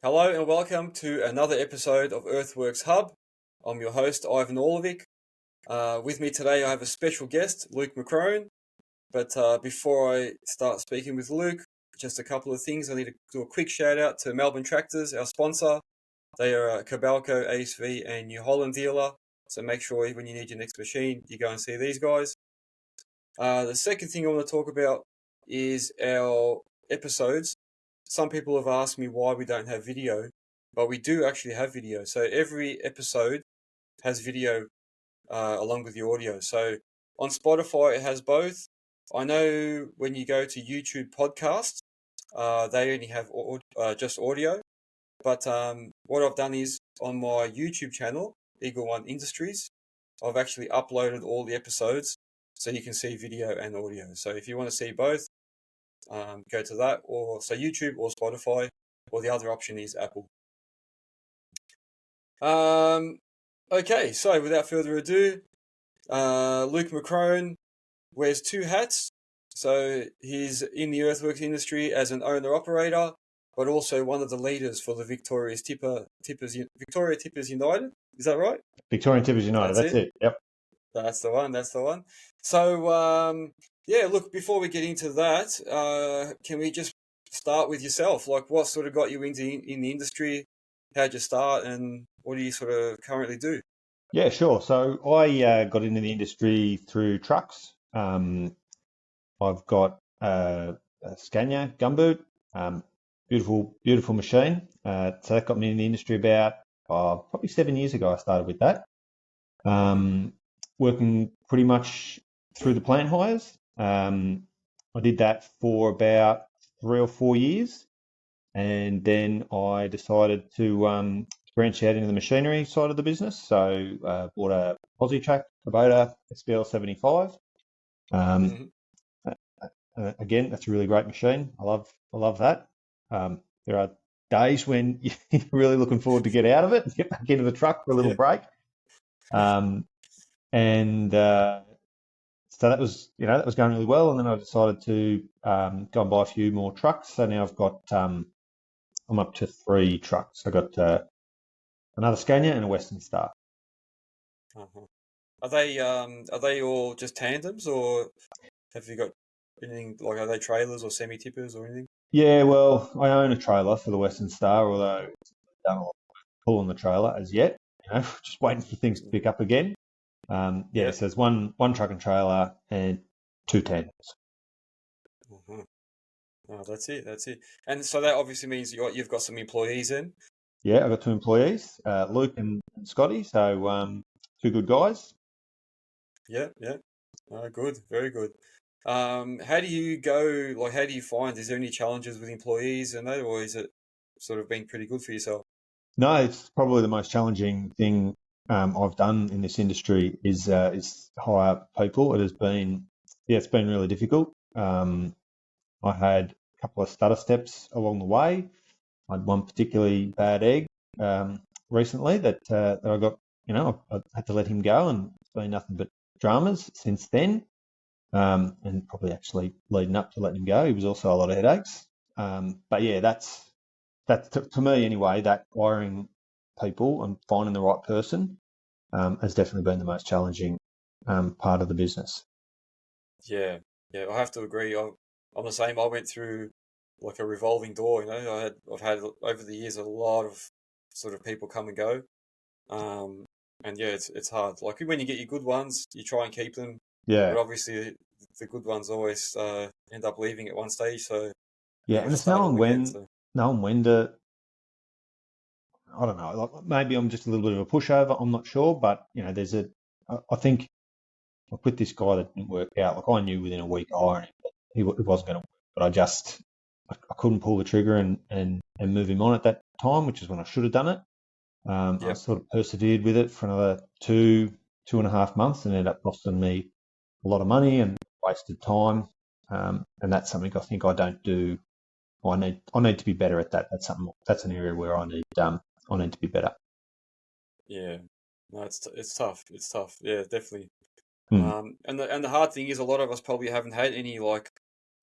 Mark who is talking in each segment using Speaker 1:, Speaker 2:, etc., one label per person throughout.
Speaker 1: Hello and welcome to another episode of Earthworks Hub. I'm your host, Ivan Orlovic. With me today, I have a special guest, Luke McCrone. But before I start speaking with Luke, just a couple of things. I need to do a quick shout out to Melbourne Tractors, our sponsor. They are a Cabalco, ASV and New Holland dealer. So make sure when you need your next machine, you go and see these guys. The second thing I want to talk about is our episodes. Some people have asked me why we don't have video, but we do actually have video. So every episode has video along with the audio. So on Spotify, it has both. I know when you go to YouTube podcasts, they only have just audio. But what I've done is on my YouTube channel, Eagle One Industries, I've actually uploaded all the episodes so you can see video and audio. So if you want to see both, go to that, or so YouTube or Spotify, or the other option is Apple. Okay, so without further ado, Luke McCrone wears two hats. So he's in the earthworks industry as an owner-operator, but also one of the leaders for the Victoria Tippers United. Is that right?
Speaker 2: Victorian Tippers United, that's it. Yep.
Speaker 1: That's the one. So, yeah, look, before we get into that, can we just start with yourself? Like, what sort of got you in the industry? How'd you start, and what do you sort of currently do?
Speaker 2: Yeah, sure. So I got into the industry through trucks. I've got a Scania gumboot, beautiful machine. So that got me in the industry about probably 7 years ago. I started with that, working pretty much through the plant hires. I did that for about 3 or 4 years, and then I decided to branch out into the machinery side of the business. So bought a Aussie track, Kubota SBL 75. Again, that's a really great machine. I love that. There are days when you're really looking forward to get out of it and get back into the truck for a little break. So that was going really well. And then I decided to go and buy a few more trucks. So now I've got, I'm up to 3 trucks. I got another Scania and a Western Star.
Speaker 1: Are they all just tandems, or have you got anything, like, are they trailers or semi-tippers or anything?
Speaker 2: Yeah, well, I own a trailer for the Western Star, although it's done a lot of pulling the trailer as yet. Just waiting for things to pick up again. So there's one truck and trailer and 2 tandems.
Speaker 1: Oh, that's it. And so that obviously means you've got some employees in.
Speaker 2: Yeah, I've got 2 employees, Luke and Scotty. So 2 good guys.
Speaker 1: Yeah. Oh, good, very good. How do you go? Like, how do you find? Is there any challenges with employees and that, or is it sort of been pretty good for yourself?
Speaker 2: No, it's probably the most challenging thing I've done in this industry is hire people. It has been, it's been really difficult. I had a couple of stutter steps along the way. I had one particularly bad egg recently that I got. I had to let him go, and it's been nothing but dramas since then. And probably actually leading up to letting him go, he was also a lot of headaches. But yeah, that's to me anyway. That hiring people and finding the right person has definitely been the most challenging part of the business.
Speaker 1: Yeah, I have to agree. I'm the same. I went through like a revolving door. I've had over the years a lot of sort of people come and go, and yeah, it's hard. Like when you get your good ones, you try and keep them.
Speaker 2: Yeah.
Speaker 1: But obviously, the good ones always end up leaving at one stage. So
Speaker 2: yeah, and it's knowing when to. I don't know. Like maybe I'm just a little bit of a pushover. I'm not sure, but I think with this guy that didn't work out. Like I knew within a week hiring him, it wasn't going to work. But I couldn't pull the trigger and move him on at that time, which is when I should have done it. I sort of persevered with it for another 2.5 months, and ended up costing me a lot of money and wasted time. And that's something I think I don't do. I need to be better at that. That's an area where I need to be better.
Speaker 1: Yeah, no, it's tough. It's tough. Yeah, definitely. And the hard thing is, a lot of us probably haven't had any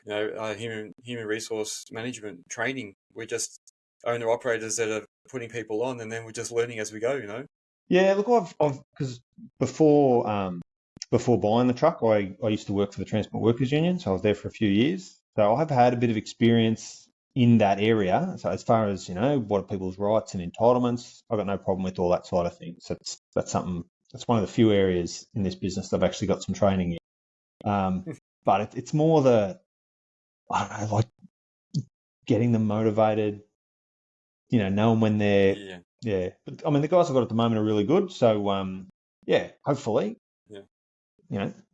Speaker 1: human resource management training. We're just owner operators that are putting people on, and then we're just learning as we go.
Speaker 2: Yeah, look, I've because before buying the truck, I used to work for the Transport Workers Union, so I was there for a few years. So I've had a bit of experience in that area. So as far as what are people's rights and entitlements, I've got no problem with all that side of things. That's one of the few areas in this business that I've actually got some training in. But it's more I don't know, like getting them motivated, knowing when they're, yeah. But I mean, the guys I've got at the moment are really good. So, yeah, hopefully,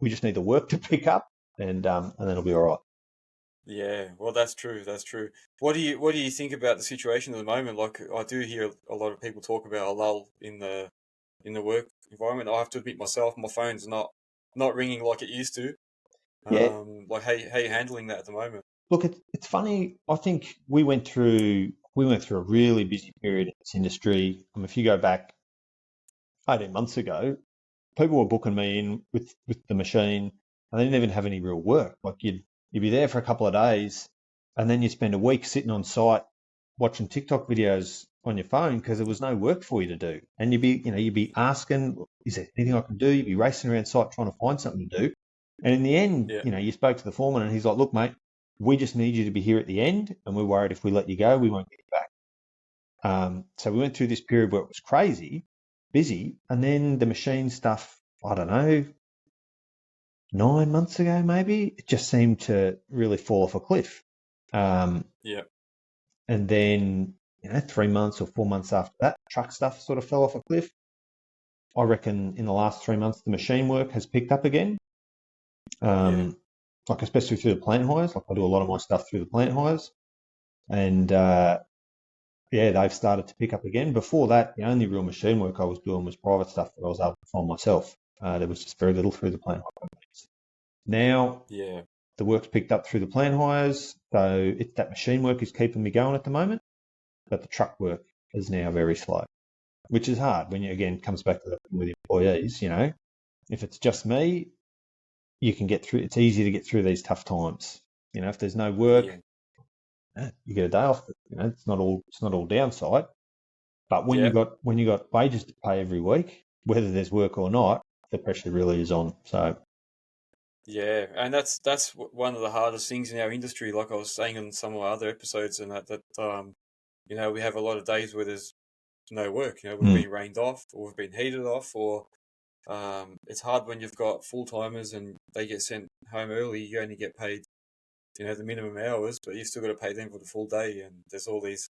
Speaker 2: we just need the work to pick up and then it'll be all right.
Speaker 1: Yeah, well, that's true. That's true. What do you think about the situation at the moment? Like, I do hear a lot of people talk about a lull in the work environment. I have to admit myself, my phone's not ringing like it used to.
Speaker 2: Yeah.
Speaker 1: Like, how you handling that at the moment?
Speaker 2: Look, it's funny. I think we went through a really busy period in this industry. If you go back 18 months ago, people were booking me in with the machine, and they didn't even have any real work. Like you'd be there for a couple of days, and then you spend a week sitting on site watching TikTok videos on your phone because there was no work for you to do. And you'd be asking, is there anything I can do? You'd be racing around site trying to find something to do. And in the end,
Speaker 1: Yeah.
Speaker 2: you spoke to the foreman, and he's like, "Look, mate, we just need you to be here at the end, and we're worried if we let you go, we won't get you back." So we went through this period where it was crazy, busy, and then the machine stuff, I don't know, 9 months ago maybe, it just seemed to really fall off a cliff.
Speaker 1: Yeah.
Speaker 2: And then 3 months or 4 months after that, truck stuff sort of fell off a cliff. I reckon in the last 3 months the machine work has picked up again. Like especially through the plant hires. Like I do a lot of my stuff through the plant hires, and they've started to pick up again. Before that, the only real machine work I was doing was private stuff that I was able to find myself. There was just very little through the plant hire companies. Now, the work's picked up through the plant hires, so that machine work is keeping me going at the moment, but the truck work is now very slow, which is hard when it comes back to that with employees. If it's just me, you can get through. It's easy to get through these tough times. If there's no work, you get a day off. It's not all downside. But when you got wages to pay every week, whether there's work or not, the pressure really is on. So
Speaker 1: yeah, and that's one of the hardest things in our industry. Like I was saying in some of our other episodes, and we have a lot of days where there's no work. We've been rained off, or we've been heated off, or it's hard when you've got full timers and they get sent home early. You only get paid, the minimum hours, but you've still got to pay them for the full day. And there's all these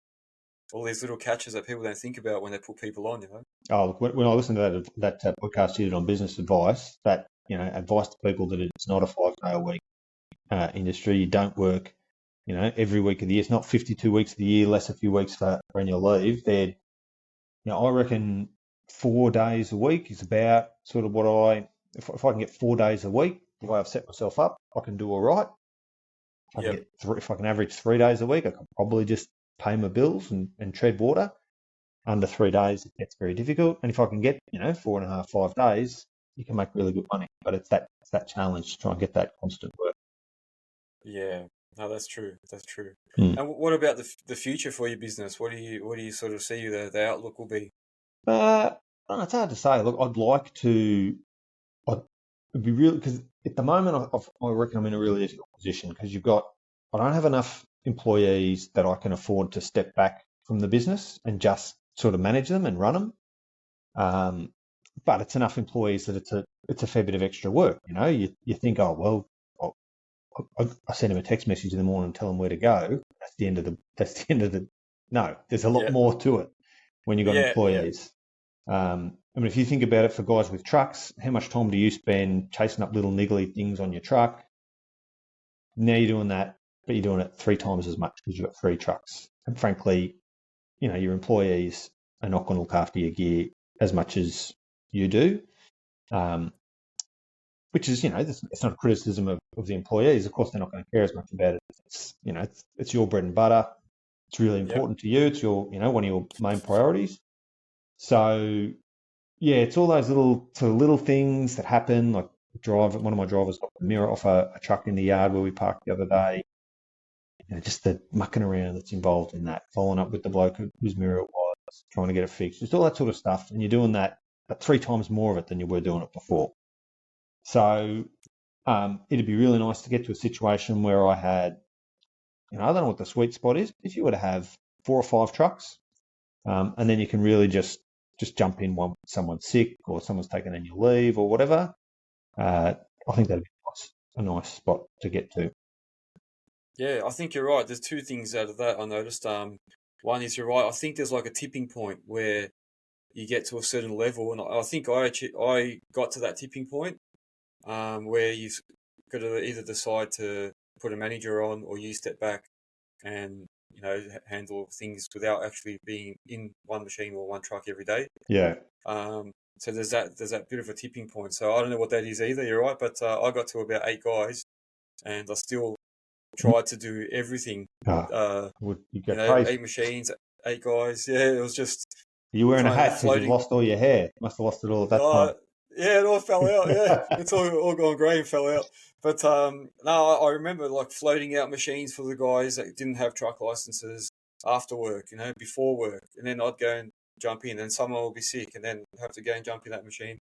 Speaker 1: little catches that people don't think about when they put people on.
Speaker 2: Oh, look, when I listened to that podcast you did on business advice, that advice to people that it's not a 5 day a week industry. You don't work, every week of the year. It's not 52 weeks of the year, less a few weeks for annual leave. I reckon 4 days a week is about sort of what if I can get 4 days a week, the way I've set myself up, I can do all right. If I can average 3 days a week, I can probably just pay my bills and tread water. Under 3 days, it gets very difficult. And if I can get, 4.5, 5 days, you can make really good money. But it's that challenge to try and get that constant work.
Speaker 1: Yeah, no, that's true. That's true.
Speaker 2: Mm.
Speaker 1: And what about the future for your business? What do you sort of see the outlook will be?
Speaker 2: It's hard to say. Look, I'd like to. It'd be really because at the moment I reckon I'm in a really difficult position because I don't have enough employees that I can afford to step back from the business and just sort of manage them and run them. But it's enough employees that it's a fair bit of extra work. You think, oh well, I send them a text message in the morning and tell them where to go. That's the end of the. No, there's a lot more to it when you've got employees. If you think about it for guys with trucks, how much time do you spend chasing up little niggly things on your truck? Now you're doing that, but you're doing it 3 times as much because you've got 3 trucks. And frankly, your employees are not going to look after your gear as much as you do. Which is, it's not a criticism of the employees. Of course, they're not going to care as much about it. It's your bread and butter. It's really important to you. It's your, one of your main priorities. So, yeah, it's all those little things that happen. Like one of my drivers got the mirror off a truck in the yard where we parked the other day. just the mucking around that's involved in that, following up with the bloke whose mirror it was, trying to get it fixed, just all that sort of stuff. And you're doing that 3 times more of it than you were doing it before. So it'd be really nice to get to a situation where I had, I don't know what the sweet spot is. If you were to have 4 or 5 trucks, and then you can really just jump in when someone's sick or someone's taking annual leave or whatever. I think that'd be a nice spot to get to.
Speaker 1: Yeah, I think you're right. There's two things out of that I noticed. One is you're right. I think there's like a tipping point where you get to a certain level, and I think I got to that tipping point, where you've got to either decide to put a manager on or you step back and handle things without actually being in one machine or one truck every day.
Speaker 2: Yeah.
Speaker 1: So there's that bit of a tipping point. So I don't know what that is either. You're right, but I got to about 8 guys, and I still tried to do everything.
Speaker 2: You get crazy.
Speaker 1: 8 machines, 8 guys. Yeah, it was just.
Speaker 2: You're wearing a hat because you've lost all your hair. Must have lost it all at that time.
Speaker 1: Yeah, it all fell out. Yeah, it's all gone grey and fell out. But no, I remember like floating out machines for the guys that didn't have truck licenses after work, before work, and then I'd go and jump in, and someone will be sick, and then have to go and jump in that machine.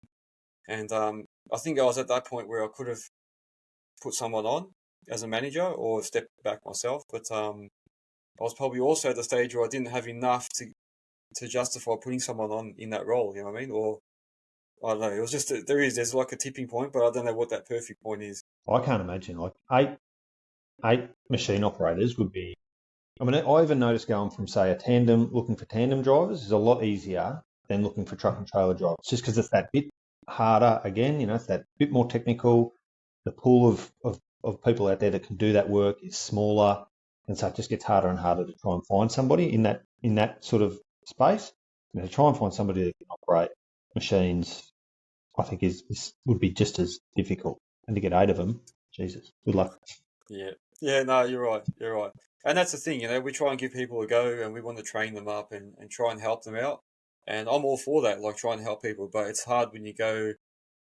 Speaker 1: And I think I was at that point where I could have put someone on as a manager or stepped back myself, but I was probably also at the stage where I didn't have enough to justify putting someone on in that role. You know what I mean? Or I don't know. It was just there's like a tipping point, but I don't know what that perfect point is.
Speaker 2: I can't imagine like eight machine operators would be. I mean, I even noticed going from, say, looking for tandem drivers is a lot easier than looking for truck and trailer drivers, just because it's that bit harder. Again, it's that bit more technical. The pool of people out there that can do that work is smaller, and so it just gets harder and harder to try and find somebody in that sort of space. To try and find somebody that can operate machines, I think would be just as difficult. And to get 8 of them, Jesus, good luck.
Speaker 1: Yeah, no, you're right. And that's the thing, we try and give people a go, and we want to train them up and try and help them out. And I'm all for that, like trying to help people, but it's hard when you go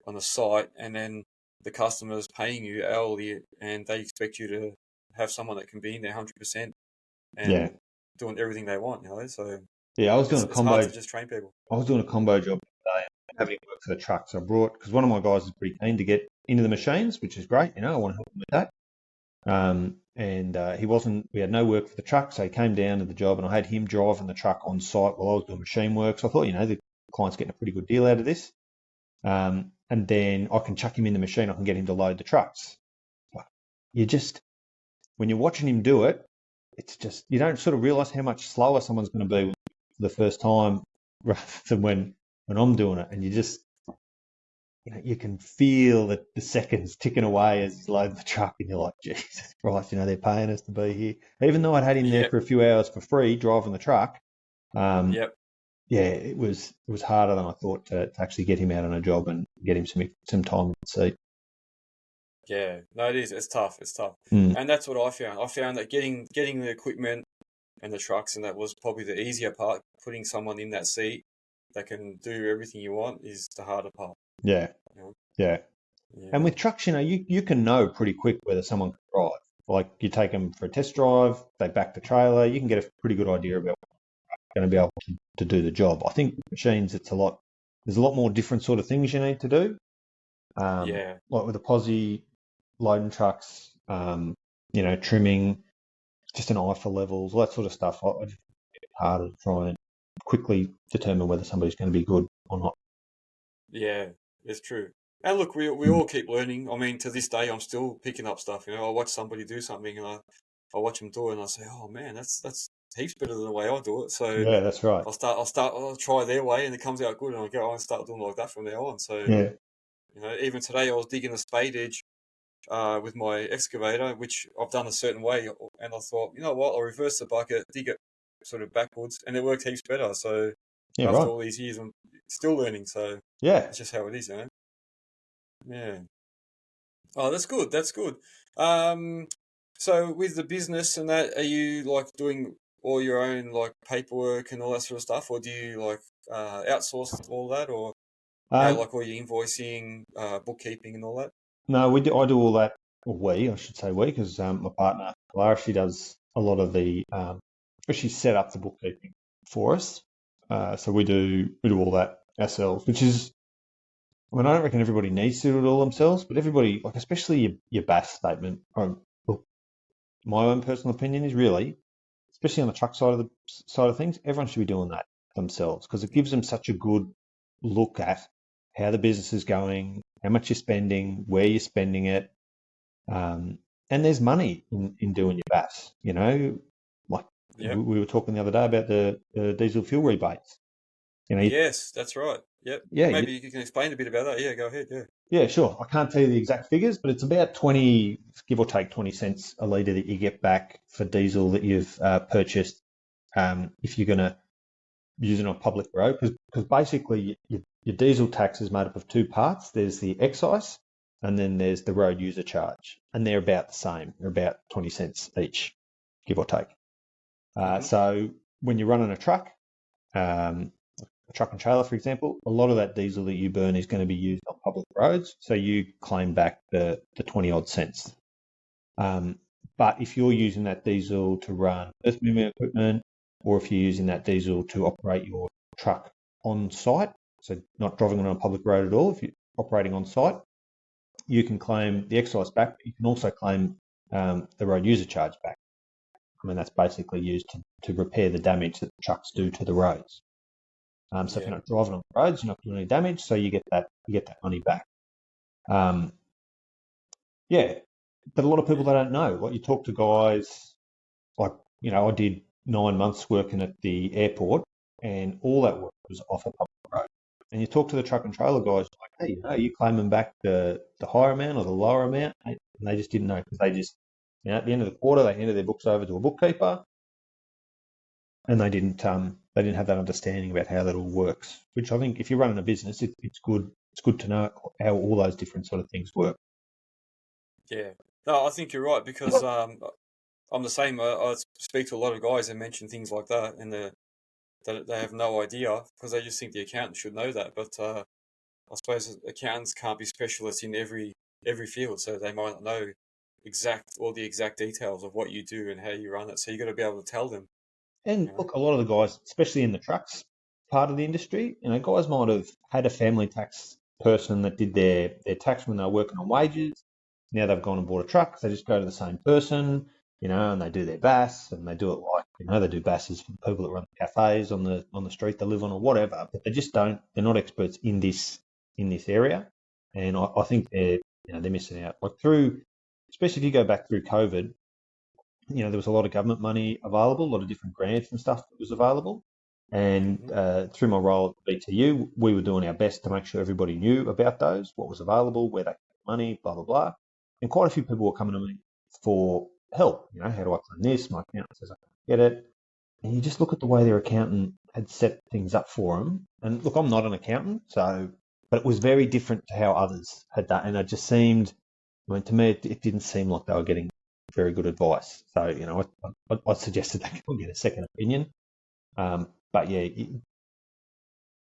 Speaker 1: on a site and then the customer's paying you hourly and they expect you to have someone that can be in there 100% and doing everything they want, so
Speaker 2: I was doing a combo.
Speaker 1: It's hard to just train people.
Speaker 2: I was doing a combo job today, having work for the truck. So I brought, because one of my guys is pretty keen to get into the machines, which is great. I want to help him with that. We had no work for the truck, so he came down to the job and I had him driving the truck on site while I was doing machine work. So I thought, the client's getting a pretty good deal out of this. And then I can chuck him in the machine, I can get him to load the trucks. But when you're watching him do it, it's just, you don't sort of realise how much slower someone's going to be for the first time rather than when I'm doing it. And you just, you can feel the seconds ticking away as he's loading the truck, and you're like, Jesus Christ, they're paying us to be here. Even though I'd had him there for a few hours for free driving the truck, it was harder than I thought to actually get him out on a job and get him some time in the seat.
Speaker 1: Yeah, no, it is. It's tough. And that's what I found. I found that getting the equipment and the trucks, and that was probably the easier part. Putting someone in that seat that can do everything you want is the harder part.
Speaker 2: Yeah. And with trucks, you can know pretty quick whether someone can drive. Like, you take them for a test drive, they back the trailer, you can get a pretty good idea about whether they're going to be able to do the job. I think with machines, there's a lot more different sort of things you need to do. Like with the posi, loading trucks, trimming, just an eye for levels, all that sort of stuff. It's harder to try and quickly determine whether somebody's going to be good or not.
Speaker 1: Yeah, it's true. And look, we all keep learning. I mean, to this day, I'm still picking up stuff. I watch somebody do something, and I watch them do it, and I say, "Oh man, that's heaps better than the way I do it." So
Speaker 2: yeah, that's right.
Speaker 1: I'll try their way, and it comes out good, and I go, I'll start doing like that from now on. So even today, I was digging a spade edge with my excavator, which I've done a certain way, and I thought, you know what, I'll reverse the bucket, dig it sort of backwards, and it worked heaps better. So after all these years, I'm still learning. So it's just how it is, Yeah. Oh, that's good. So with the business and that, are you like doing all your own like paperwork and all that sort of stuff, or do you like outsource all that, or like all your invoicing, bookkeeping, and all that?
Speaker 2: No, I do all that. Or I should say we, because my partner Lara, she does a lot of the, especially set up the bookkeeping for us. So we do all that ourselves, which is, I mean, I don't reckon everybody needs to do it all themselves, but everybody, like especially your BAS statement. Look, my own personal opinion is really, especially on the truck side of things, everyone should be doing that themselves because it gives them such a good look at how the business is going, how much you're spending, where you're spending it, and there's money in doing your BAS. Like we were talking the other day about the diesel fuel rebates.
Speaker 1: Yes, that's right. Yep.
Speaker 2: Yeah,
Speaker 1: Maybe you can explain a bit about that. Yeah, go ahead. Yeah.
Speaker 2: Yeah, sure. I can't tell you the exact figures, but it's about 20, give or take 20 cents a litre that you get back for diesel that you've purchased if you're going to use it on a public road. Because basically your diesel tax is made up of two parts. There's the excise and then there's the road user charge. And they're about the same. They're about 20 cents each, give or take. So when you're running a truck and trailer, for example, a lot of that diesel that you burn is going to be used on public roads, so you claim back the 20 odd cents. But if you're using that diesel to run earth moving equipment, or if you're using that diesel to operate your truck on site, so not driving on a public road at all, if you're operating on site, you can claim the excise back, but you can also claim the road user charge back. I mean, that's basically used to repair the damage that the trucks do to the roads. So if you're not driving on the roads, you're not doing any damage, so you get that money back. But a lot of people, they don't know. Like you talk to guys, like, I did 9 months working at the airport and all that work was off a public road. And you talk to the truck and trailer guys, like, hey, are you claiming back the higher amount or the lower amount? And they just didn't know because they just, at the end of the quarter, they handed their books over to a bookkeeper and they didn't have that understanding about how that all works, which I think if you're running a business, it's good to know how all those different sort of things work.
Speaker 1: Yeah. No, I think you're right because I'm the same. I speak to a lot of guys and mention things like that, and they have no idea because they just think the accountant should know that. But I suppose accountants can't be specialists in every field, so they might not know all the exact details of what you do and how you run it. So you got to be able to tell them.
Speaker 2: And look, a lot of the guys, especially in the trucks part of the industry, guys might have had a family tax person that did their tax when they were working on wages. Now they've gone and bought a truck. They just go to the same person, and they do their BAS and they do it like, they do BASs for the people that run the cafes on the street they live on or whatever, but they're not experts in this area. And I think they're missing out. Like especially if you go back through COVID, there was a lot of government money available, a lot of different grants and stuff that was available. And through my role at BTU, we were doing our best to make sure everybody knew about those, what was available, where they could get money, blah, blah, blah. And quite a few people were coming to me for help. How do I claim this? My accountant says I can't get it. And you just look at the way their accountant had set things up for them. And look, I'm not an accountant, but it was very different to how others had done. And it just seemed, to me, it didn't seem like they were getting very good advice. So, I suggested they go and get a second opinion. But yeah,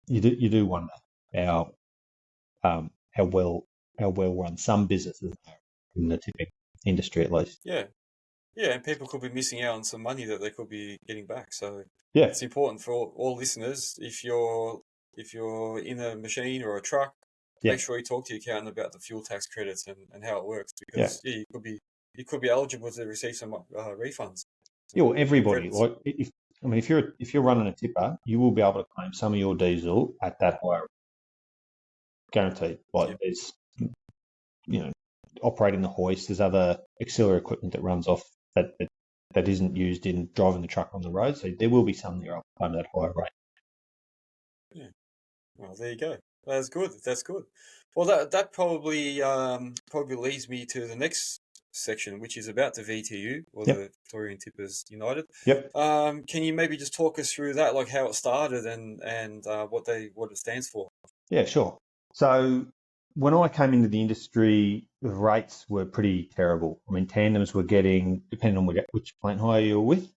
Speaker 2: you do wonder how well run some businesses are in the tipping industry, at least.
Speaker 1: Yeah, and people could be missing out on some money that they could be getting back. So
Speaker 2: yeah,
Speaker 1: it's important for all listeners. If you're in a machine or a truck, make sure you talk to your accountant about the fuel tax credits and how it works because you could be eligible to receive some refunds.
Speaker 2: Yeah, well, everybody. Like if you're running a tipper, you will be able to claim some of your diesel at that higher, guaranteed. Like there's, operating the hoist, there's other auxiliary equipment that runs off that isn't used in driving the truck on the road. So there will be some that are under that higher rate.
Speaker 1: Yeah. Well, there you go. That's good. Well, that probably leads me to the next section, which is about the VTU or the Victorian Tippers United.
Speaker 2: Yep.
Speaker 1: Can you maybe just talk us through that, like how it started and what it stands for? Yeah,
Speaker 2: sure. So when I came into the industry, the rates were pretty terrible. I mean, tandems were getting, depending on which plant hire you were with.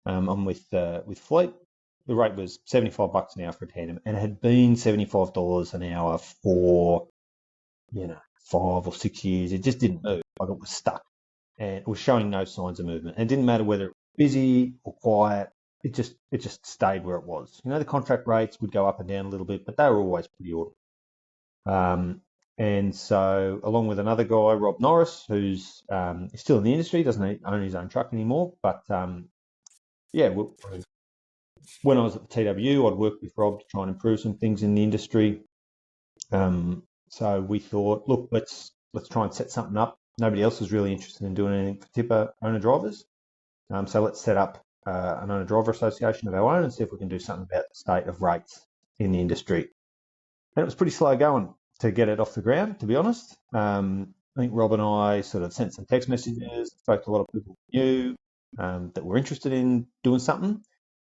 Speaker 2: I'm with Fleet. The rate was $75 an hour for a tandem, and it had been $75 an hour for 5 or 6 years. It just didn't move. Like it was stuck, and it was showing no signs of movement. And it didn't matter whether it busy or quiet, it just stayed where it was. The contract rates would go up and down a little bit, but they were always pretty orderly. And so, along with another guy, Rob Norris, who's still in the industry, doesn't own his own truck anymore, but when I was at the TW, I'd worked with Rob to try and improve some things in the industry. So we thought, look, let's try and set something up. Nobody else was really interested in doing anything for tipper owner drivers. So let's set up an owner driver association of our own and see if we can do something about the state of rates in the industry. And it was pretty slow going to get it off the ground, to be honest. I think Rob and I sort of sent some text messages, spoke to a lot of people we knew that were interested in doing something.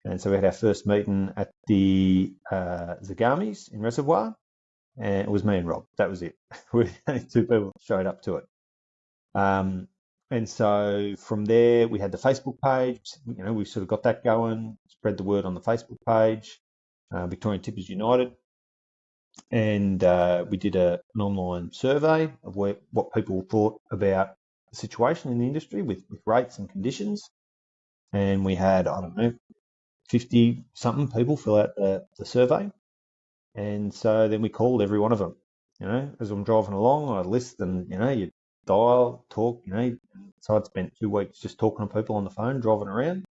Speaker 2: And so we had our first meeting at the Zagamis in Reservoir, and it was me and Rob. That was it. We were the only two people that showed up to it. And so from there, we had the Facebook page. We sort of got that going, spread the word on the Facebook page, Victorian Tippers United. And we did an online survey of what people thought about the situation in the industry with rates and conditions. And we had, 50-something people fill out the survey. And so then we called every one of them. As I'm driving along, I list and, you dial, talk, So I'd spent 2 weeks just talking to people on the phone, driving around.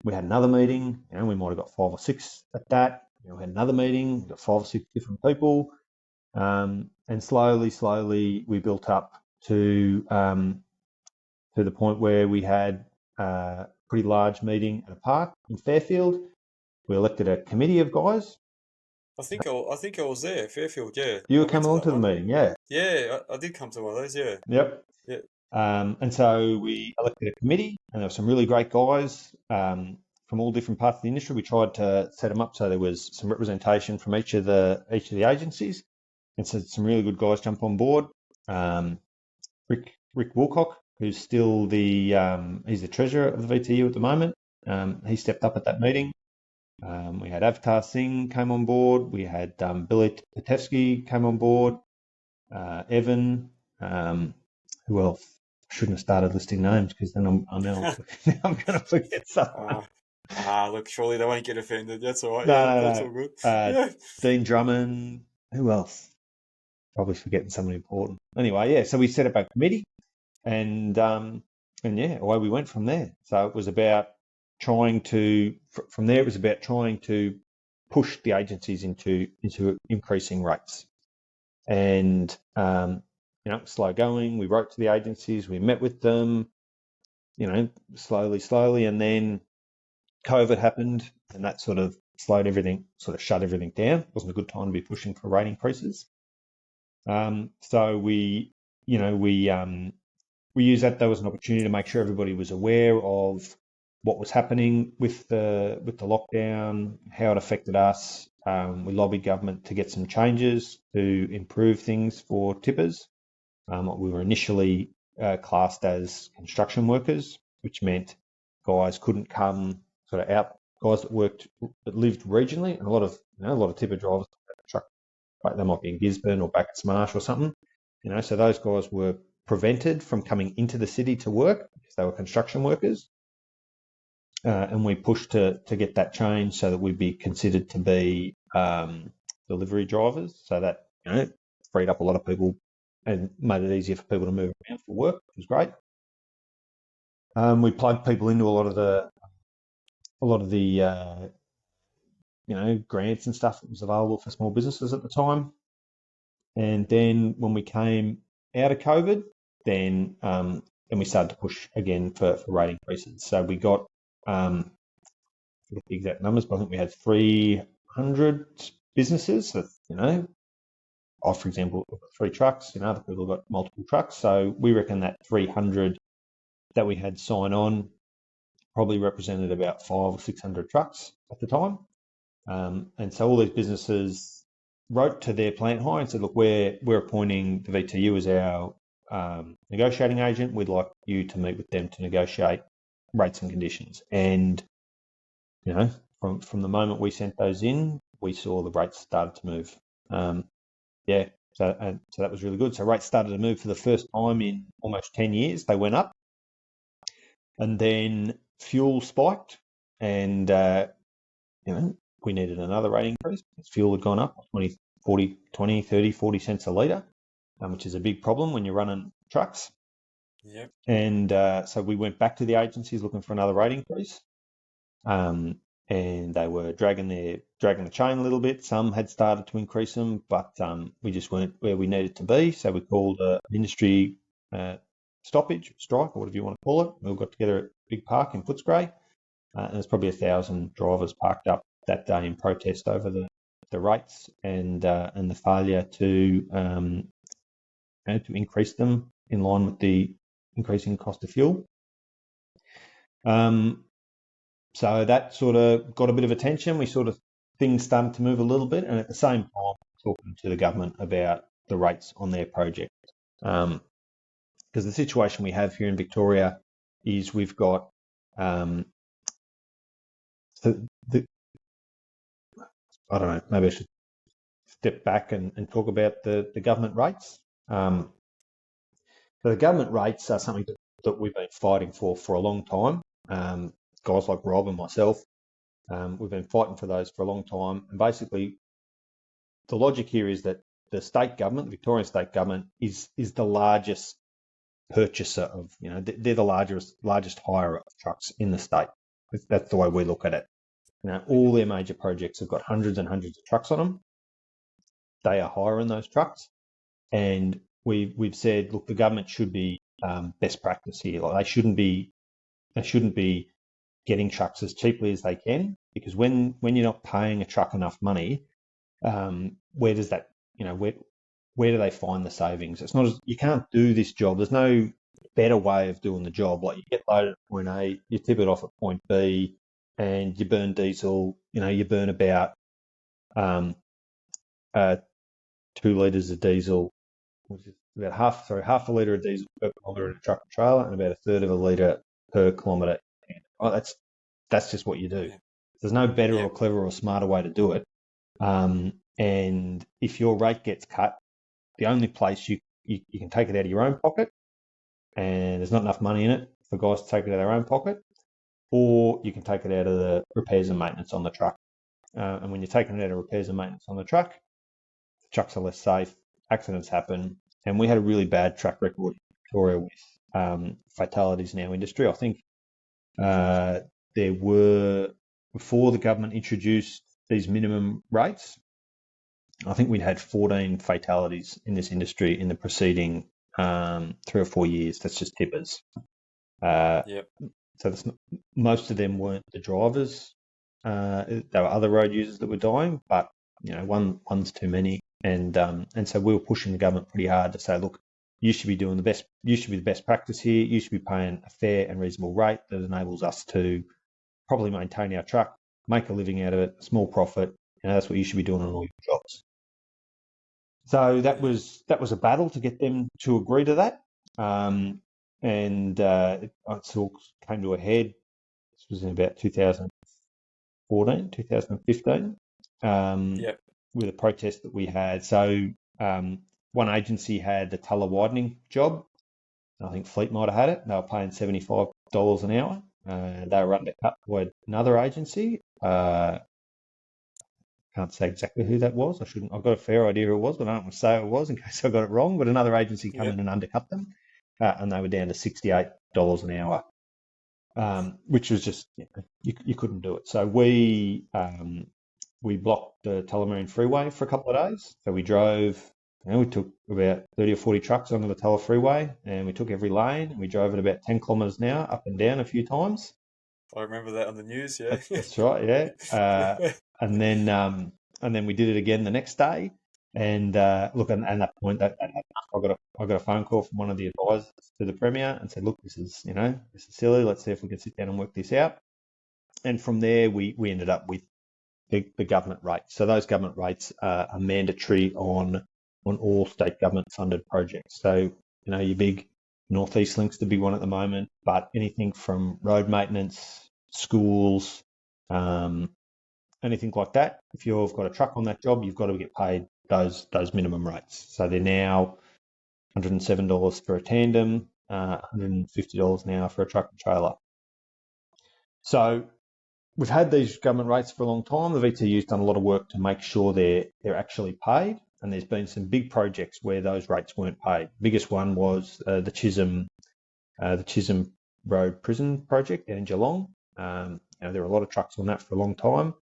Speaker 2: We had another meeting, we might have got 5 or 6 at that. We had another meeting, got 5 or 6 different people. And slowly we built up to the point where we had a pretty large meeting at a park in Fairfield. We elected a committee of guys.
Speaker 1: I think I was there, Fairfield. Yeah,
Speaker 2: You were coming along to the meeting, yeah.
Speaker 1: Yeah, I did come to one of those. Yeah.
Speaker 2: Yep.
Speaker 1: Yeah.
Speaker 2: And so we elected a committee, and there were some really great guys from all different parts of the industry. We tried to set them up so there was some representation from each of the agencies, and so some really good guys jump on board. Rick Woolcock, who's still he's the treasurer of the VTU at the moment. He stepped up at that meeting. We had Avatar Singh came on board. We had Billy Patevsky came on board. Evan. Who else? I shouldn't have started listing names because then I'm going to forget someone.
Speaker 1: Look, surely they won't get offended. That's all right.
Speaker 2: No.
Speaker 1: That's all good.
Speaker 2: Dean Drummond. Who else? Probably forgetting someone important. Anyway, yeah. So we set up a committee, and away we went from there. So it was about trying to push the agencies into increasing rates, and slow going. We wrote to the agencies, we met with them, slowly, and then COVID happened, and that sort of shut everything down. It wasn't a good time to be pushing for rate increases. So we used that though as an opportunity to make sure everybody was aware of what was happening with the lockdown, how it affected us. We lobbied government to get some changes to improve things for tippers. We were initially classed as construction workers, which meant guys couldn't come sort of out. Guys that lived regionally, and a lot of tipper drivers have a truck, they might be in Gisborne or back at Smarsh or something. So those guys were prevented from coming into the city to work because they were construction workers. And we pushed to get that change so that we'd be considered to be delivery drivers. So that freed up a lot of people and made it easier for people to move around for work, which was great. We plugged people into a lot of the grants and stuff that was available for small businesses at the time. And then when we came out of COVID, then we started to push again for rate increases. So we got I forget the exact numbers, but I think we had 300 businesses that for example, we've got 3 trucks, other people have got multiple trucks. So we reckon that 300 that we had sign on probably represented about 500 or 600 trucks at the time. And so all these businesses wrote to their plant hire and said, look, we're appointing the VTU as our negotiating agent. We'd like you to meet with them to negotiate rates and conditions. And, from the moment we sent those in, we saw the rates started to move. So that was really good. So rates started to move for the first time in almost 10 years. They went up. And then fuel spiked, and we needed another rate increase. Fuel had gone up 20, 30, 40 cents a litre, which is a big problem when you're running trucks.
Speaker 1: Yep.
Speaker 2: And so we went back to the agencies looking for another rate increase. And they were dragging the chain a little bit. Some had started to increase them, but we just weren't where we needed to be. So we called an industry stoppage, strike, or whatever you want to call it. We all got together at Big Park in Footscray, and there's probably 1,000 drivers parked up that day in protest over the rates and the failure to increase them in line with the increasing cost of fuel. So that sort of got a bit of attention. Things started to move a little bit, and at the same time, talking to the government about the rates on their project. Because the situation we have here in Victoria is we've got I don't know, maybe I should step back and talk about the government rates. So the government rates are something that we've been fighting for a long time. Guys like Rob and myself, we've been fighting for those for a long time. And basically, the logic here is that the state government, the Victorian state government, is the largest purchaser of, they're the largest hirer of trucks in the state. That's the way we look at it. All their major projects have got hundreds and hundreds of trucks on them. They are hiring those trucks, and we've said, look, the government should be best practice here. Like they shouldn't be getting trucks as cheaply as they can, because when you're not paying a truck enough money, where does that, where do they find the savings? It's not you can't do this job. There's no better way of doing the job. Like you get loaded at point A, you tip it off at point B, and you burn diesel. You burn about 2 litres of diesel, which is about half a litre of diesel per kilometre in a truck and trailer, and about a third of a litre per kilometre. Oh, that's just what you do. There's no better or clever or smarter way to do it. And if your rate gets cut, the only place you can take it out of your own pocket, and there's not enough money in it for guys to take it out of their own pocket, or you can take it out of the repairs and maintenance on the truck. And when you're taking it out of repairs and maintenance on the trucks are less safe, accidents happen, and we had a really bad track record in Victoria with fatalities in our industry. I think there were, before the government introduced these minimum rates, I think we'd had 14 fatalities in this industry in the preceding 3 or 4 years. That's just tippers. So most of them weren't the drivers. There were other road users that were dying, but one's too many. And so we were pushing the government pretty hard to say, look, you should be doing the best. You should be the best practice here. You should be paying a fair and reasonable rate that enables us to properly maintain our truck, make a living out of it, a small profit. That's what you should be doing on all your jobs. So that was a battle to get them to agree to that. It sort of came to a head. This was in about 2014, 2015, with a protest that we had. So one agency had the Tulla widening job. I think Fleet might have had it. They were paying $75 an hour. They were undercut by another agency. Can't say exactly who that was. I've got a fair idea who it was, but I don't want to say who it was in case I got it wrong. But another agency came in and undercut them, and they were down to $68 an hour, which was just you couldn't do it. So we blocked the Tullamarine Freeway for a couple of days. So we drove. We took about 30 or 40 trucks onto the Tulla Freeway, and we took every lane. We drove at about 10 kilometres an hour up and down a few times.
Speaker 1: I remember that on the news. Yeah,
Speaker 2: that's right. Yeah. And then we did it again the next day. And look, and at that point, I got a phone call from one of the advisors to the Premier and said, look, this is silly. Let's see if we can sit down and work this out. And from there, we ended up with the government rates. So those government rates are mandatory on all state government funded projects. So your big Northeast Link's the big one at the moment, but anything from road maintenance, schools, anything like that, if you've got a truck on that job, you've got to get paid those minimum rates. So they're now $107 for a tandem, $150 an hour for a truck and trailer. So we've had these government rates for a long time. The VTU's done a lot of work to make sure they're actually paid, and there's been some big projects where those rates weren't paid. The biggest one was the Chisholm Road Prison project down in Geelong. There were a lot of trucks on that for a long time,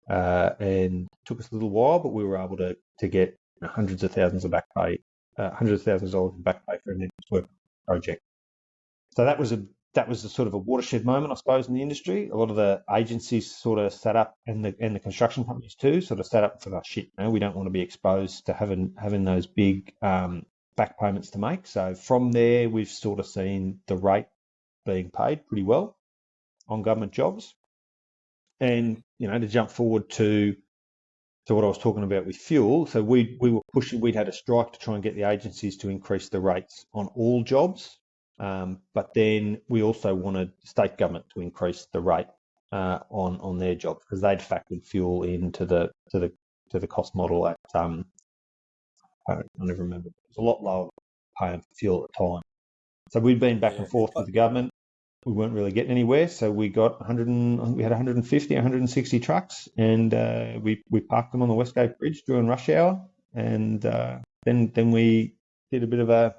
Speaker 2: and it took us a little while, but we were able to get hundreds of thousands of back pay, hundreds of thousands of dollars in back pay for an work project. So that was a sort of a watershed moment, I suppose, in the industry. A lot of the agencies sort of sat up, and the construction companies too, sort of sat up for that shit. We don't want to be exposed to having those big back payments to make. So from there, we've sort of seen the rate being paid pretty well on government jobs. And, to jump forward to what I was talking about with fuel, so we were pushing, we'd had a strike to try and get the agencies to increase the rates on all jobs. But then we also wanted state government to increase the rate on their jobs, because they'd factored fuel into the cost model at I never remember. It was a lot lower paying for fuel at the time. So we'd been back and forth with the government. We weren't really getting anywhere, so we got we had 150, 160 trucks, and we parked them on the Westgate Bridge during rush hour, and then we did a bit of a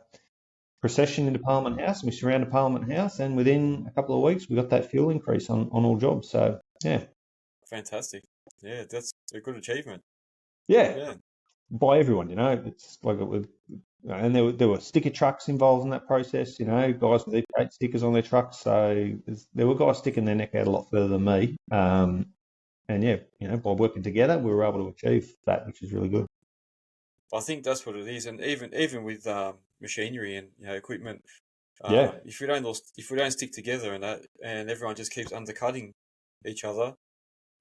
Speaker 2: procession into Parliament House, and we surrounded Parliament House, and within a couple of weeks we got that fuel increase on all jobs. So yeah,
Speaker 1: fantastic. Yeah, that's a good achievement.
Speaker 2: Yeah. By everyone, it's like it was. And there were sticker trucks involved in that process, guys with E8 stickers on their trucks. So there were guys sticking their neck out a lot further than me. And by working together, we were able to achieve that, which is really good.
Speaker 1: I think that's what it is. And even with machinery and equipment,
Speaker 2: Yeah.
Speaker 1: if we don't stick together and everyone just keeps undercutting each other,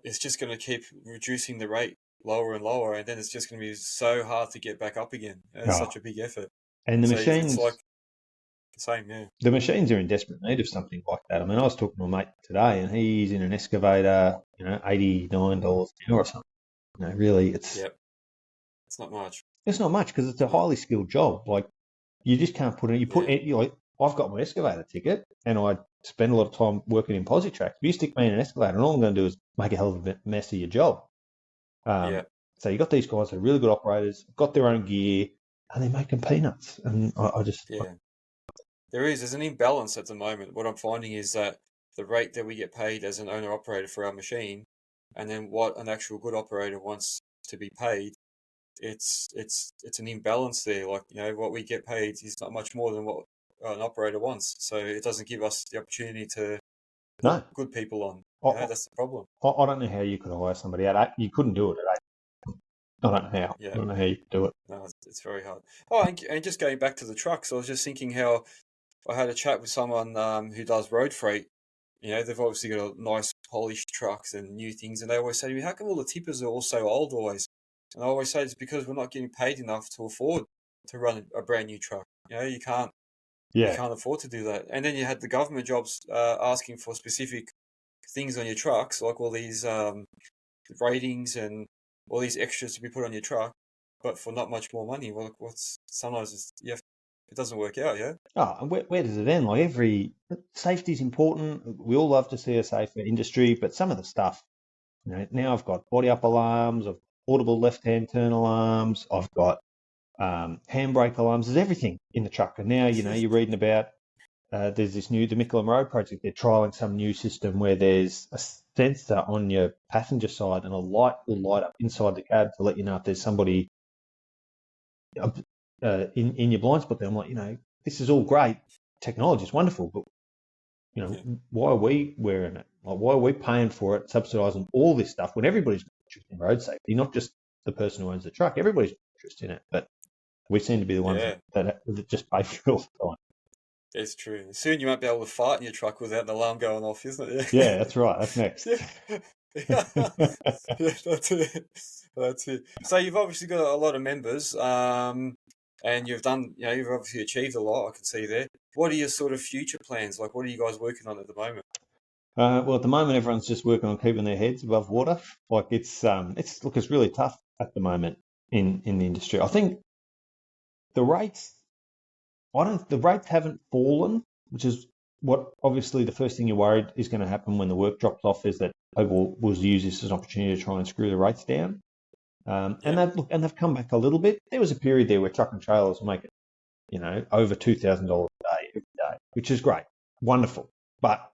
Speaker 1: it's just going to keep reducing the rate lower and lower, and then it's just going to be so hard to get back up again. It's such a big effort.
Speaker 2: And the machines,
Speaker 1: it's like the same, yeah.
Speaker 2: The machines are in desperate need of something like that. I mean, I was talking to a mate today, and he's in an excavator, $89 an hour or something. Really, it's
Speaker 1: not much.
Speaker 2: It's not much, because it's a highly skilled job. Like, you just can't put it. I've got my excavator ticket, and I spend a lot of time working in posi tracks. If you stick me in an excavator, and all I'm going to do is make a hell of a mess of your job. So you got these guys that are really good operators, got their own gear, and they're making peanuts. And I just
Speaker 1: there's an imbalance at the moment. What I'm finding is that the rate that we get paid as an owner operator for our machine, and then what an actual good operator wants to be paid, it's an imbalance there. Like, what we get paid is not much more than what an operator wants. So it doesn't give us the opportunity to put good people on. That's the problem.
Speaker 2: I don't know how you could hire somebody at 8. You couldn't do it at 8. I don't know how. I don't know how you could do it.
Speaker 1: No, it's very hard. Oh, and just going back to the trucks, I was just thinking how I had a chat with someone who does road freight. They've obviously got nice polished trucks and new things, and they always say to me, how come all the tippers are all so old always? And I always say it's because we're not getting paid enough to afford to run a brand new truck. You can't afford to do that. And then you had the government jobs asking for specific things on your trucks, like all these ratings and all these extras to be put on your truck, but for not much more money. Well, sometimes it doesn't work out, yeah?
Speaker 2: Oh, and where does it end? Like, safety is important. We all love to see a safer industry, but some of the stuff, now I've got body up alarms, I've audible left-hand turn alarms, I've got handbrake alarms. There's everything in the truck. And now, you're reading about there's the McCrone Road project. They're trialling some new system where there's a sensor on your passenger side, and a light will light up inside the cab to let you know if there's somebody in your blind spot there. I'm like, this is all great. Technology is wonderful, but, why are we wearing it? Like, why are we paying for it, subsidising all this stuff when everybody's interested in road safety, not just the person who owns the truck? Everybody's interested in it, but we seem to be the ones that just pay for it all the time.
Speaker 1: It's true. Soon you won't be able to fart in your truck without an alarm going off, isn't it?
Speaker 2: Yeah, that's right. That's next.
Speaker 1: That's it. So you've obviously got a lot of members, and you've obviously achieved a lot, I can see there. What are your sort of future plans? Like, what are you guys working on at the moment?
Speaker 2: Well, at the moment, everyone's just working on keeping their heads above water. Like, it's really tough at the moment in the industry. I think the rates haven't fallen, which is what obviously the first thing you're worried is going to happen when the work drops off is that people will use this as an opportunity to try and screw the rates down. And they've come back a little bit. There was a period there where truck and trailers were making, over $2,000 a day every day, which is great, wonderful, but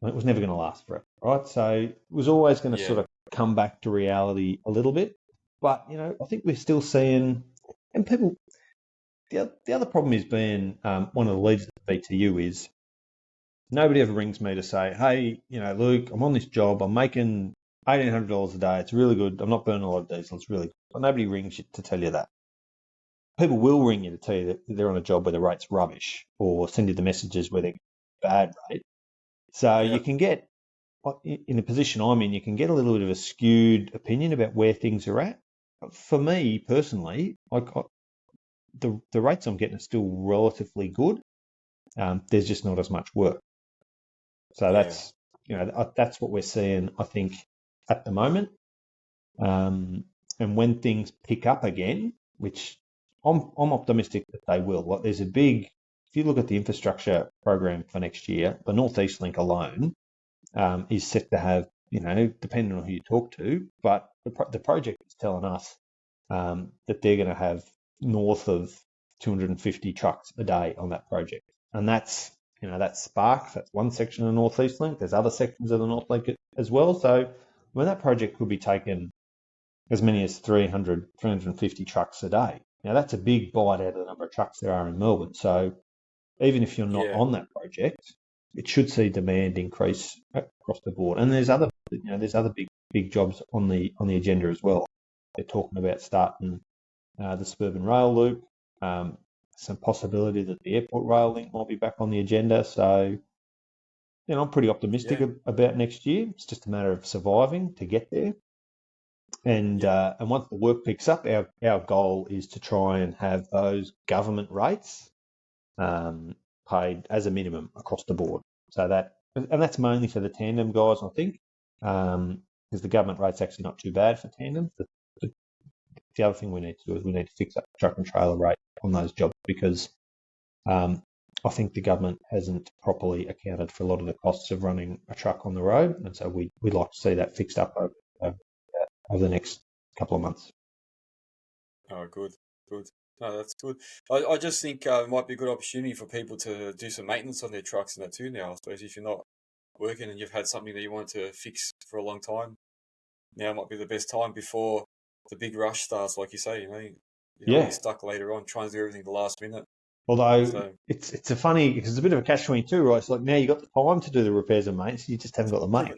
Speaker 2: it was never going to last forever, right? So it was always going to sort of come back to reality a little bit. But I think we're still seeing, and people. The other problem is being one of the leaders of the BTU is nobody ever rings me to say, hey, Luke, I'm on this job, I'm making $1,800 a day, it's really good, I'm not burning a lot of diesel, it's really good. But nobody rings you to tell you that. People will ring you to tell you that they're on a job where the rate's rubbish or send you the messages where they're bad rate. So you can get, in the position I'm in, you can get a little bit of a skewed opinion about where things are at. For me, personally, the rates I'm getting are still relatively good. There's just not as much work. So that's what we're seeing, I think, at the moment. And when things pick up again, which I'm optimistic that they will. Like there's if you look at the infrastructure program for next year, the North East Link alone is set to have, depending on who you talk to, but the project is telling us that they're going to have north of 250 trucks a day on that project. And that's Sparks, that's one section of the North East Link. There's other sections of the North Link as well. So that project could be taking as many as 350 trucks a day. Now that's a big bite out of the number of trucks there are in Melbourne. So even if you're not on that project, it should see demand increase across the board. And there's other big jobs on the agenda as well. They're talking about starting the suburban rail loop, some possibility that the airport rail link might be back on the agenda. So, I'm pretty optimistic about next year. It's just a matter of surviving to get there. And once the work picks up, our goal is to try and have those government rates paid as a minimum across the board. So that's mainly for the tandem guys, I think, because the government rate's actually not too bad for tandem. The other thing we need to do is we need to fix up the truck and trailer rate on those jobs because I think the government hasn't properly accounted for a lot of the costs of running a truck on the road, and so we'd like to see that fixed up over the next couple of months.
Speaker 1: Oh, good. No, that's good. I just think it might be a good opportunity for people to do some maintenance on their trucks and that too now. I suppose if you're not working and you've had something that you want to fix for a long time, now might be the best time before the big rush starts, like you say. You're stuck later on trying to do everything the last minute.
Speaker 2: Although it's a funny because it's a bit of a catch-22, right? It's like now you got the time to do the repairs and maintenance, you just haven't got the money.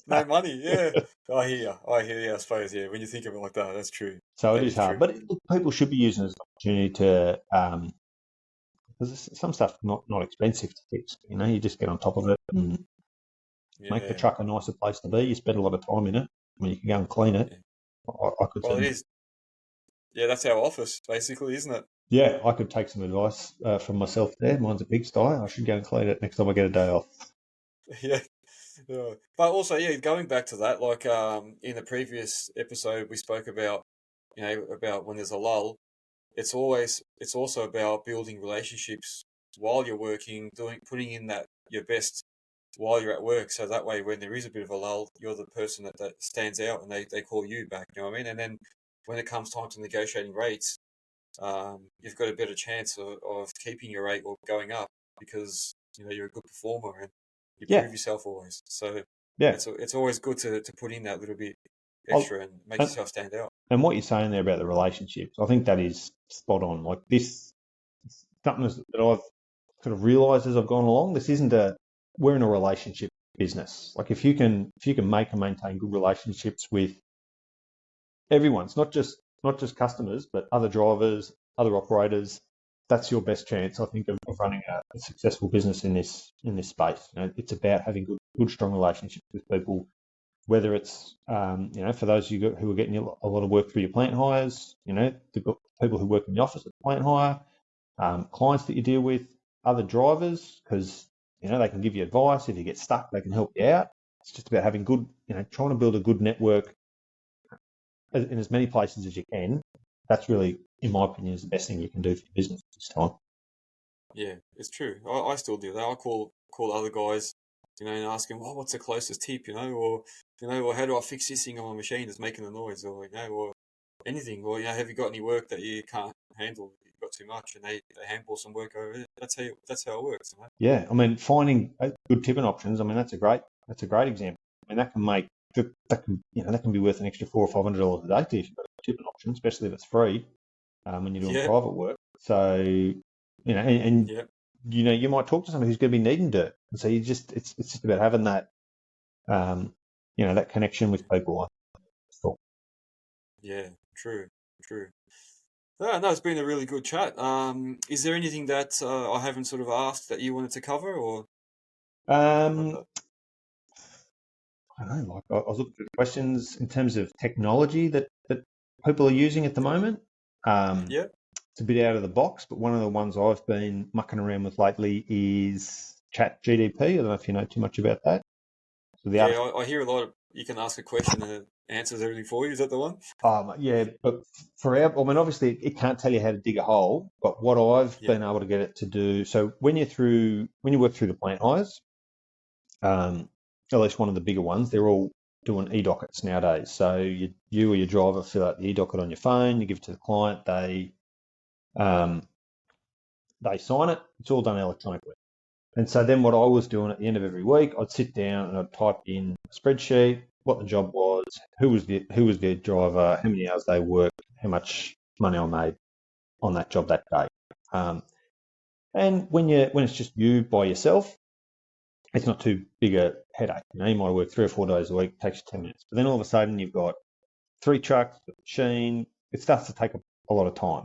Speaker 1: No money, yeah. I hear you. I suppose, yeah. When you think of it like that, that's true.
Speaker 2: So it is hard, but people should be using it as an opportunity to because some stuff not expensive to fix. You just get on top of it and make the truck a nicer place to be. You spend a lot of time in it. I mean, you can go and clean it.
Speaker 1: Yeah. It is. Yeah, that's our office, basically, isn't it?
Speaker 2: Yeah, I could take some advice from myself there. Mine's a pigsty. I should go and clean it next time I get a day off.
Speaker 1: Yeah. But also, going back to that, like in the previous episode, we spoke about, about when there's a lull. It's also about building relationships while you're working, putting in your best while you're at work. So that way, when there is a bit of a lull, you're the person that stands out and they call you back. You know what I mean? And then when it comes time to negotiating rates, you've got a better chance of keeping your rate or going up because you're a good performer and you prove yourself always. So it's always good to put in that little bit extra and make yourself stand out.
Speaker 2: And what you're saying there about the relationships, I think that is spot on. Like this, something that I've sort of realised as I've gone along. This isn't we're in a relationship business. Like if you can make and maintain good relationships with everyone, it's not just customers, but other drivers, other operators. That's your best chance, I think, of running a successful business in this space. It's about having good, strong relationships with people. Whether it's for those of you who are getting a lot of work through your plant hires, the people who work in the office at the plant hire, clients that you deal with, other drivers, because they can give you advice. If you get stuck, they can help you out. It's just about having good, trying to build a good network in as many places as you can. That's really, in my opinion, is the best thing you can do for your business this time.
Speaker 1: Yeah, it's true. I still do that. I call call other guys, and ask them, well, what's the closest tip, or or how do I fix this thing on my machine that's making the noise, or or anything, or have you got any work that you can't handle, you've got too much, and they handball some work over it. That's how it works.
Speaker 2: Yeah, I mean, finding good tipping options. I mean, that's a great example. I mean, that can be worth an extra $400 or $500 a day to you if you've got a tipping option, especially if it's free when you're doing private work. So and
Speaker 1: Yep.
Speaker 2: you might talk to somebody who's going to be needing dirt, and so it's just about having that that connection with people.
Speaker 1: Yeah, true. No, it's been a really good chat. Is there anything that I haven't sort of asked that you wanted to cover, or?
Speaker 2: I don't know. Like I was looking through the questions in terms of technology that people are using at the moment.
Speaker 1: Yeah.
Speaker 2: It's a bit out of the box, but one of the ones I've been mucking around with lately is ChatGPT. I don't know if you know too much about that. So
Speaker 1: I hear a lot of, you can ask a question and it answers everything for you. Is that the one?
Speaker 2: Yeah, but I mean, obviously it can't tell you how to dig a hole, but what I've
Speaker 1: Yeah.
Speaker 2: been able to get it to do, so when you work through the plant hires, at least one of the bigger ones, they're all doing e-dockets nowadays. So you or your driver fill out the e-docket on your phone, you give it to the client, they sign it. It's all done electronically. And so then what I was doing at the end of every week, I'd sit down and I'd type in a spreadsheet, what the job was, who was the driver, how many hours they worked, how much money I made on that job that day. And when it's just you by yourself, it's not too big a headache. You might work 3 or 4 days a week, it takes you 10 minutes. But then all of a sudden you've got 3 trucks, a machine, it starts to take a lot of time.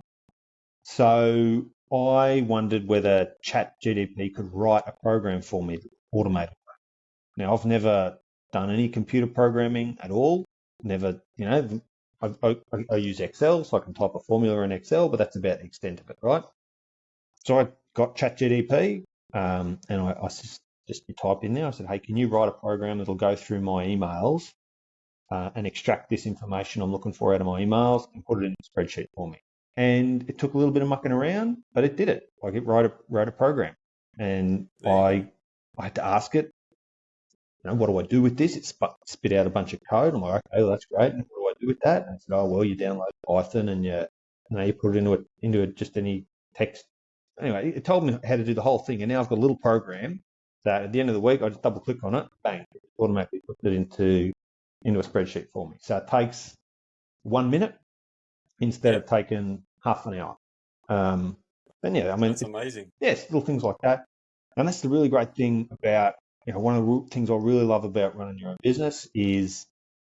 Speaker 2: So I wondered whether ChatGPT could write a program for me to automate it. Now, I've never done any computer programming at all. Never, I use Excel, so I can type a formula in Excel, but that's about the extent of it, right? So I got ChatGPT, and I just type in there. I said, hey, can you write a program that'll go through my emails and extract this information I'm looking for out of my emails and put it in a spreadsheet for me? And it took a little bit of mucking around, but it did it. Like it wrote a program, and I had to ask it, what do I do with this? It spit out a bunch of code. I'm like, okay, well, that's great. And what do I do with that? And it said, oh, well, you download Python and you put it into just any text. Anyway, it told me how to do the whole thing, and now I've got a little program that at the end of the week I just double click on it, bang, it automatically puts it into a spreadsheet for me. So it takes 1 minute instead of taking half an hour. And yeah, I mean,
Speaker 1: that's amazing.
Speaker 2: Yes, little things like that, and that's the really great thing about one of the things I really love about running your own business is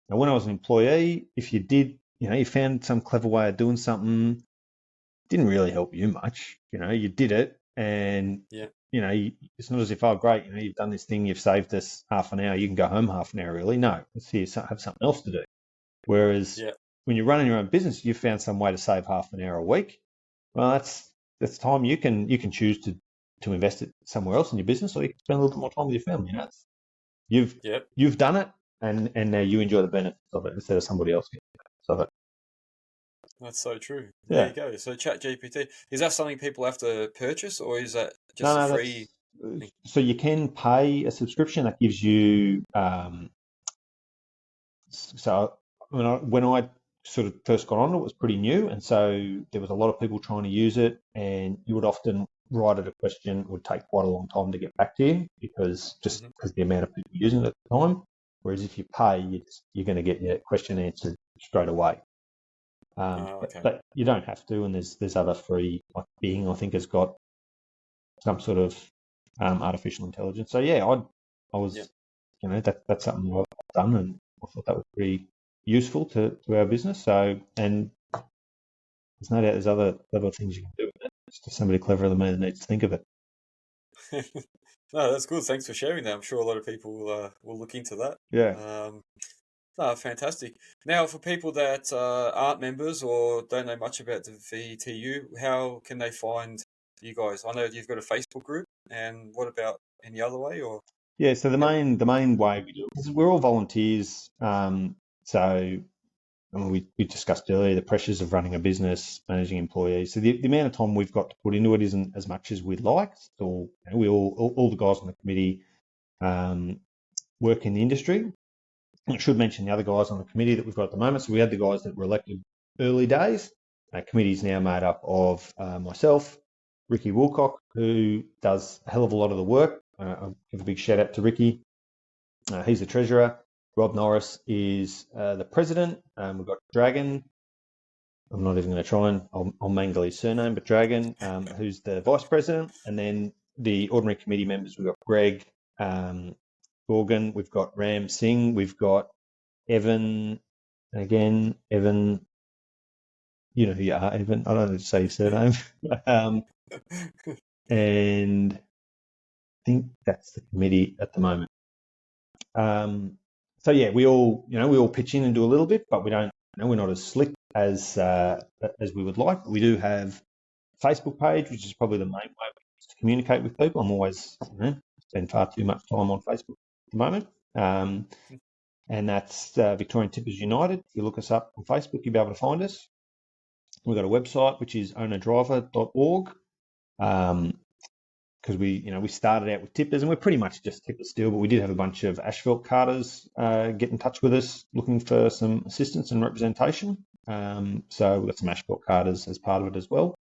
Speaker 2: when I was an employee, if you did, you found some clever way of doing something, didn't really help you much. You did it, and it's not as if, oh great, you've done this thing, you've saved us half an hour, you can go home half an hour early. No, let's see, have something else to do. Whereas when you're running your own business, you've found some way to save half an hour a week. Well, that's time you can choose to invest it somewhere else in your business, or you can spend a little bit more time with your family. You've done it, and now you enjoy the benefits of it instead of somebody else getting the benefits of it.
Speaker 1: That's so true. There you go. So ChatGPT, is that something people have to purchase, or is that just a free thing?
Speaker 2: So you can pay a subscription that gives you. So when I sort of first got on, it was pretty new, and so there was a lot of people trying to use it, and you would often write it a question, it would take quite a long time to get back to you because the amount of people using it at the time. Whereas if you pay, you're going to get your question answered straight away. But you don't have to, and there's other free, like Bing, I think, has got some sort of artificial intelligence. So yeah, I was, that's something I've done, and I thought that was pretty useful to our business. So, and there's no doubt there's other things you can do with it. It's just somebody cleverer than me that needs to think of it.
Speaker 1: No, that's good. Thanks for sharing that. I'm sure a lot of people will look into that.
Speaker 2: Yeah.
Speaker 1: No, fantastic. Now, for people that aren't members or don't know much about the VTU, how can they find you guys? I know you've got a Facebook group, and what about any other way? Or
Speaker 2: yeah, so the main way we do it, because we're all volunteers, so we discussed earlier the pressures of running a business, managing employees. So the amount of time we've got to put into it isn't as much as we'd like. So we all the guys on the committee work in the industry. I should mention the other guys on the committee that we've got at the moment. So we had the guys that were elected early days. Committee is now made up of myself, Ricky Woolcock, who does a hell of a lot of the work. I'll give a big shout out to Ricky. He's the treasurer. Rob Norris is the president. We've got Dragon. I'm not even going to try and I'll mangle his surname, but Dragon, who's the vice president. And then the ordinary committee members, we've got Greg Gorgon, we've got Ram Singh, we've got Evan. Again, Evan, you know who you are, Evan. I don't know to say your surname. And I think that's the committee at the moment. So yeah, we all pitch in and do a little bit, but we don't. We're not as slick as we would like. We do have a Facebook page, which is probably the main way we use to communicate with people. I'm always spend far too much time on Facebook at the moment, and that's Victorian Tippers United. If you look us up on Facebook, you'll be able to find us. We've got a website which is ownerdriver.org. Because we started out with tippers and we're pretty much just tippers still, but we did have a bunch of asphalt carters get in touch with us looking for some assistance and representation. So we've got some asphalt carters as part of it as well.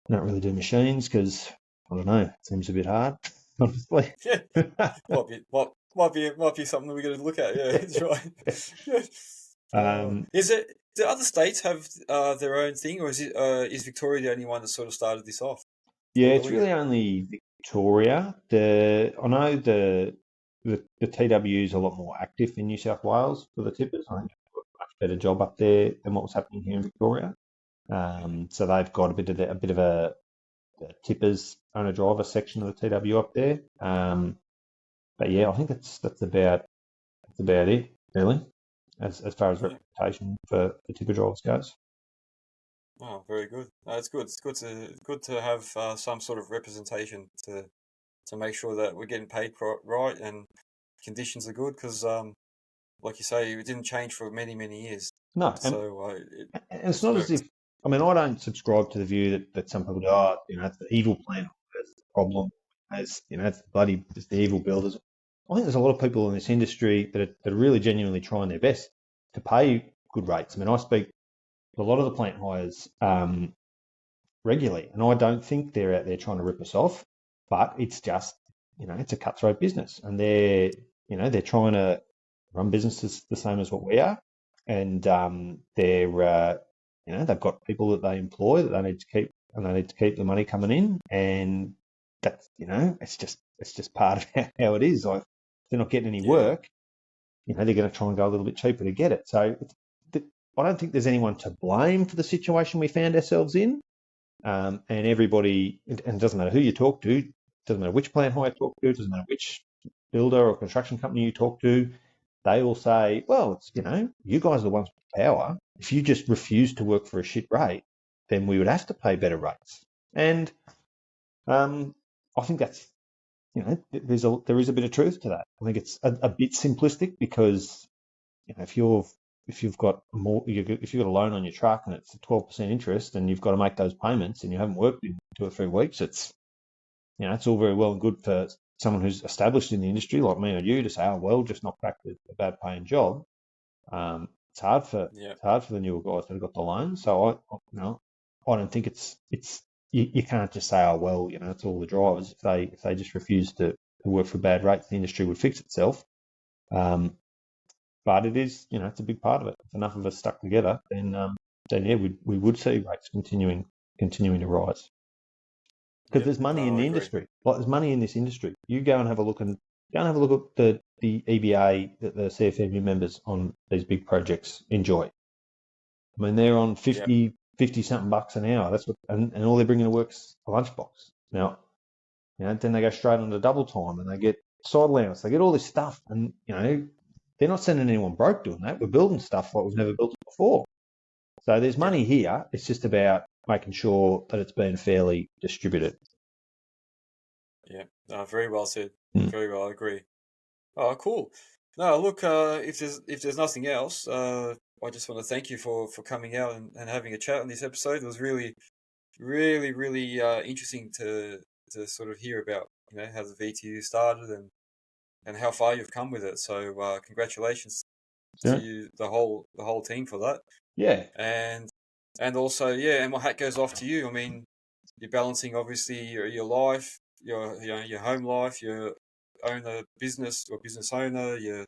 Speaker 2: I don't really do machines because, I don't know, it seems a bit hard, honestly.
Speaker 1: Yeah, might be something we're going to look at. Yeah, that's right. Do other states have their own thing, or is Victoria the only one that sort of started this off?
Speaker 2: Yeah, it's really only Victoria. I know the TW is a lot more active in New South Wales for the tippers. I think they've got a much better job up there than what was happening here in Victoria. So they've got a bit of a tippers owner driver section of the TW up there. But yeah, I think that's about it really, as far as representation for the tipper drivers goes.
Speaker 1: Oh, very good. It's good. It's good to have some sort of representation to make sure that we're getting paid right and conditions are good. Because, like you say, it didn't change for many years.
Speaker 2: No,
Speaker 1: so
Speaker 2: it's not as if. I mean, I don't subscribe to the view that some people go, it's the evil plan, that's the problem. It's the evil builders. I think there's a lot of people in this industry that are really genuinely trying their best to pay good rates. I mean, I speak a lot of the plant hires regularly, and I don't think they're out there trying to rip us off, but it's just, it's a cutthroat business, and they're trying to run businesses the same as what we are, and they've got people that they employ that they need to keep, and they need to keep the money coming in, and that's, it's just part of how it is. Like, if they're not getting any work, they're going to try and go a little bit cheaper to get it. So I don't think there's anyone to blame for the situation we found ourselves in. And everybody, and it doesn't matter who you talk to, it doesn't matter which plant hire you talk to, it doesn't matter which builder or construction company you talk to, they all say, well, it's, you guys are the ones with power. If you just refuse to work for a shit rate, then we would have to pay better rates. And I think that's, there is a bit of truth to that. I think it's a bit simplistic because, if you've got a loan on your truck and it's 12% interest and you've got to make those payments and you haven't worked in 2 or 3 weeks, it's all very well and good for someone who's established in the industry like me or you to say, oh well, just knock back a bad paying job. It's hard for the newer guys that have got the loan. So I don't think it's you can't just say, oh well, it's all the drivers. If they just refuse to work for bad rates, the industry would fix itself. But it is, it's a big part of it. If enough of us stuck together, then yeah, we would see rates continuing to rise. Because there's money in the industry. Like, there's money in this industry. You go and have a look at the EBA that the CFMU members on these big projects enjoy. I mean, they're on 50 something bucks an hour. That's what, and all they're bringing to work's a lunchbox. Now, then they go straight on to double time and they get side allowance. They get all this stuff, and they're not sending anyone broke doing that. We're building stuff like we've never built it before. So there's money here. It's just about making sure that it's being fairly distributed.
Speaker 1: Yeah, very well said. Very well, I agree. Oh, cool. No, look, if there's nothing else, I just want to thank you for coming out and having a chat on this episode. It was really, really, really interesting to sort of hear about, how the VTU started and how far you've come with it. So congratulations to
Speaker 2: Yeah.
Speaker 1: you, the whole team for that.
Speaker 2: Yeah.
Speaker 1: And also, yeah, and my hat goes off to you. I mean, you're balancing obviously your life, your home life, your owner business or business owner, your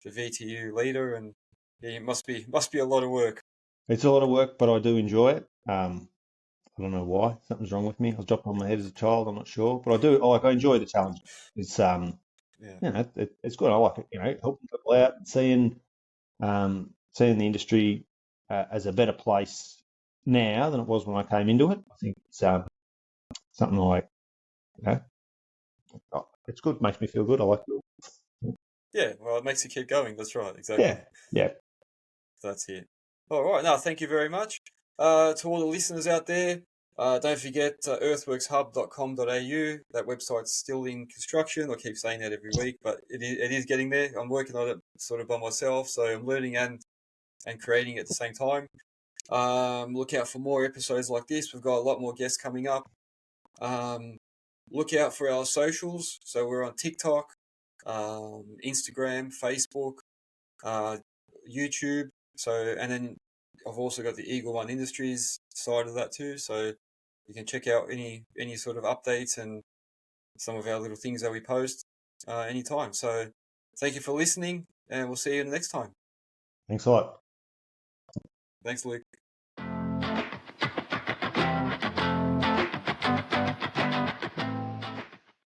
Speaker 1: the VTU leader, and yeah, it must be a lot of work.
Speaker 2: It's a lot of work, but I do enjoy it. I don't know why. Something's wrong with me. I was dropped on my head as a child. I'm not sure, but I do. I enjoy the challenge. It's
Speaker 1: Yeah,
Speaker 2: it's good. I like it. Helping people out, seeing the industry as a better place now than it was when I came into it. I think it's something like, it's good. Makes me feel good. I like it.
Speaker 1: yeah. Well, it makes you keep going. That's right. Exactly.
Speaker 2: Yeah, yeah.
Speaker 1: That's it. All right. Now, thank you very much to all the listeners out there. Don't forget earthworkshub.com.au. That website's still in construction. I keep saying that every week, but it is getting there. I'm working on it sort of by myself, so I'm learning and creating at the same time. Look out for more episodes like this. We've got a lot more guests coming up. Look out for our socials. So we're on TikTok, Instagram, Facebook, uh, YouTube. So, and then I've also got the Eagle One Industries side of that too. So you can check out any sort of updates and some of our little things that we post anytime. So thank you for listening, and we'll see you next time.
Speaker 2: Thanks a lot.
Speaker 1: Thanks, Luke.